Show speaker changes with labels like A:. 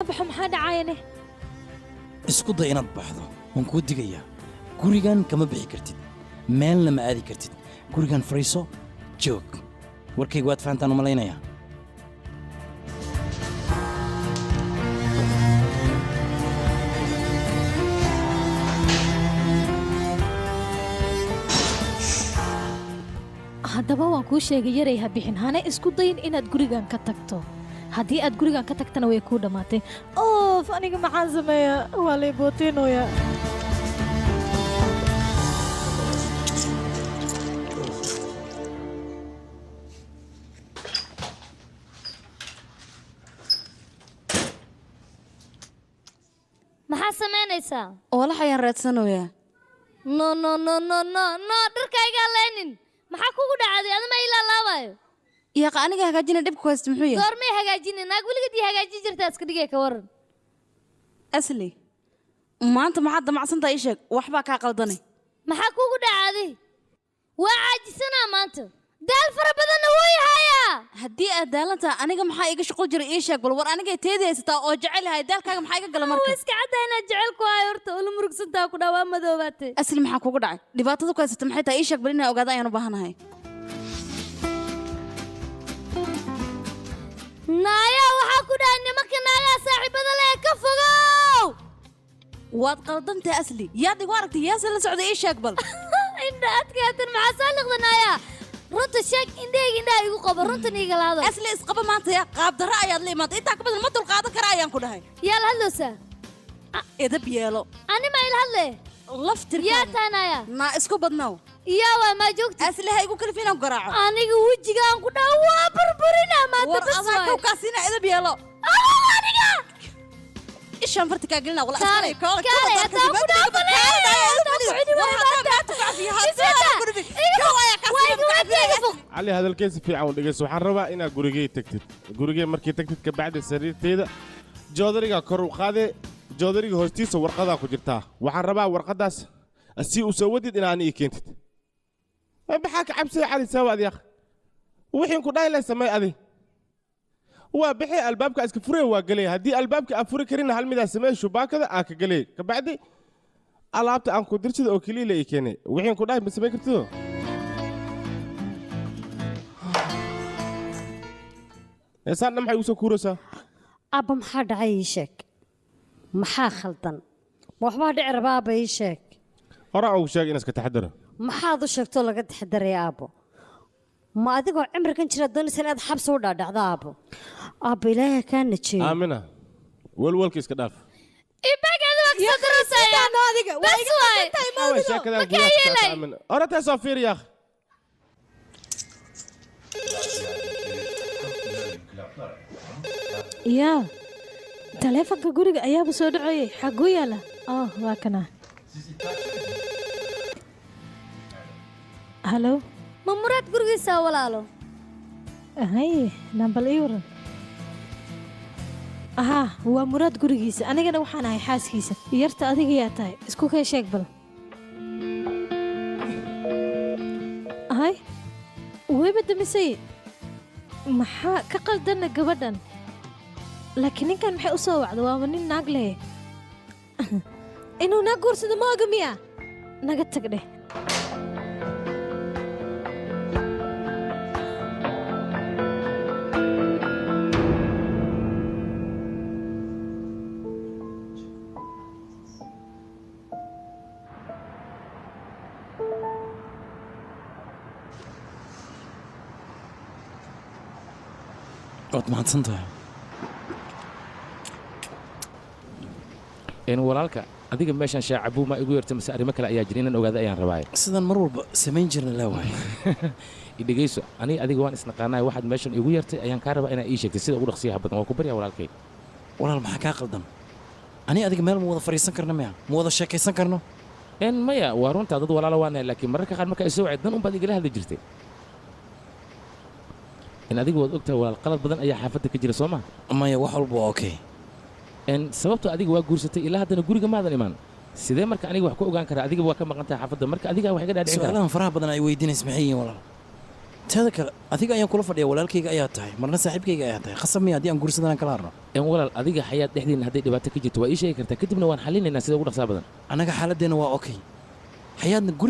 A: baxo maxaa dhacayane
B: isku day inaad baxdo waan kuu digayaa gurigan kama bixi kartid meelna ma aadi kartid gurigan fariiso joog warkayga waad fahantaan u malaynayaa
A: haddaba waan kuu sheegay yaray ha bixin hana isku dayin inaad gurigan ka tagto haddii aad gurigan ka tagtana way kuu dhammaatay oof aniga maxaan sameeyaa waa lay bootiinooya
C: maxaa samaynaysaa
D: walax ayaan raadsanayaa
C: no dharkayga leenin maxaa kugu dhacday adama ilaa laabayo
D: yaqa aniga hagaajina dhibku haysta muxuu yahay
C: goormay hagaajina naag weligeedii hagaajin jirtaa iska dhigay ka waran
D: asli maanta maxaad damacsantaa ii sheeg waxbaa kaa qaldanay
C: maxaa kugu dhacday waa caajisanaa maanta daal fara badanna wuu yahayaa
D: haddii aad daalantaa aniga maxaa iga shaqo jira ii sheeg bal war anigay teedii haysataa oo jecel yahay daalkaaga maxaa iga gala marka
C: iska cadda inaad jecel ku hayo horta ula murugsantaa ku dhawaa madoobaatay
D: asli maxaa kugu dhacay dhibaatada ku haysata maxay tahay ii sheeg bal inaan ogaada ayaan u baahanahay
C: naaya waxaa ku dhahay nimanka naagaa saaxiibada leh ka fogow
D: waad qaldantahay asli yaad igu aragtay yaase la socda ii sheeg bal
C: indha adkaatan maxaa soo liqda naaya runta sheeg indhaha igu qabo runtan igalaado
D: asli isqaba maanta yaa qaab darro ayaad la imaatay intaa ka badan ma dulqaadan kara ayaan ku dhahay
C: yaa la hadloosaa
D: edab yeelo
C: ani ma ila hadle
D: laftirka
C: yaa taanaya
D: naa isku badnow
C: yaa waa maa joogta
D: asli ha igu kalif inaan garaaco
C: aniga wejigaan ku dhaha waa burburina maanta
D: war adaa kawkaasina edab yeelo
C: aniga
D: ishaan farta kaa gelina wala
C: Kaale, kaale, hataa ku dhaafale, hataa ku cidi
E: علي هذا الكيس في عون دقيس waxaan rabaa inaad gurigay tagtid gurigay markii tagtid ka bacdi sariirteeda joodariga kor u qaade joodariga hoostiisa warqada ku jirta waxaan rabaa warqadaas si u soo wadid inaan ii keentid maxaa ka cabsi cali sawaad yaa wixii ku dhaylay samay adi waa bixi albaabka iska furay waa galay hadii albaabka aan furi karin hal mid aan sameey shubaakada aan ka galay ka bacdi alaabta aan ku dirtid oo kaliya ii keenay wixii ku dhaay ma samay kartid إنسان نمحي وسو كورسا
F: أبا محاد عيشك محا خلطن وحبا دعر بابا يشك
E: أرى شاك إنس كتحدر
F: محاد شكتو لقد تحدر يا أبو ما أدقوا عمرك انت ردوني سنة حبس ودا دعضا أبو أبو إلهي كان نتشي
E: آمنة والول كيس كداف
C: إباك هذا وقت صدر بس واي
E: شاك كذا آمنة أرى تسافير يا أخي
A: yaa taleefanka guriga ayaaba soo dhaceeyey xaguu yaala waa kana halo
C: ma muraad gurigiisa walaalo
A: haye nambal ii waran waa muraad gurigiisa anigana waxaan ahay xaaskiisa yarta adiga yaa tahay isku kay sheeg bal hay wayba damisay maxaa ka qaldana gabadhan laakiin ninkan maxay u soo wacdo waaba nin naag leh inuu naag guursado ma oga miya naga tag dheh
B: waad mahadsantahay
G: إن ولالك أديك ماشان شاعبو ما يقول يرتمس أريمة كلا يجرين إن وجد أيان رباعي
B: sidan mar walba samayn jirna la waay
G: إذا جيسو أنا أديك وان إسنقانا واحد ماشان يقول يرت أيان كاربا أنا إيش كتير أقول خصيها بدنا وكبر يا ولالك
B: walaal maxaa kaa qaldan ani adiga meel ma wada fariisan karno miya ma wada sheekaysan karno
G: إن مايا وارون تعدد ولا وانا لكن مرة كان مكان يسوي عدنا وبعد يقول هذا جرتي إن أديك وقتها ولا القلب بدن أي حافتك كجري سوما
B: maya wax walba waa okay
G: إن سببته أديك وجورستي إلى هذا نقول جماعة الإيمان سيدا مرك أنا وحكوا جان كرا أديك وكم مقنطة حافظ مرك أديك وحاجة ده
B: su'aalahan faraha badan ay weydiinays maxay yihiin walaal teeda kale adiga ayaan kula fadhiya walaalkayga ayaa tahay marna saaxiibkayga ayaa tahay khasab miya haddii aan guursadan aan kala harno
G: in walaal adiga xayaad dhexdiina hadday dhibaato ka jirto waa ii sheegi kartaa kadibna waan xalinaynaa sida ugu dhaqsaa badan
B: annaga xaaladdeena waa okay xayaadna guri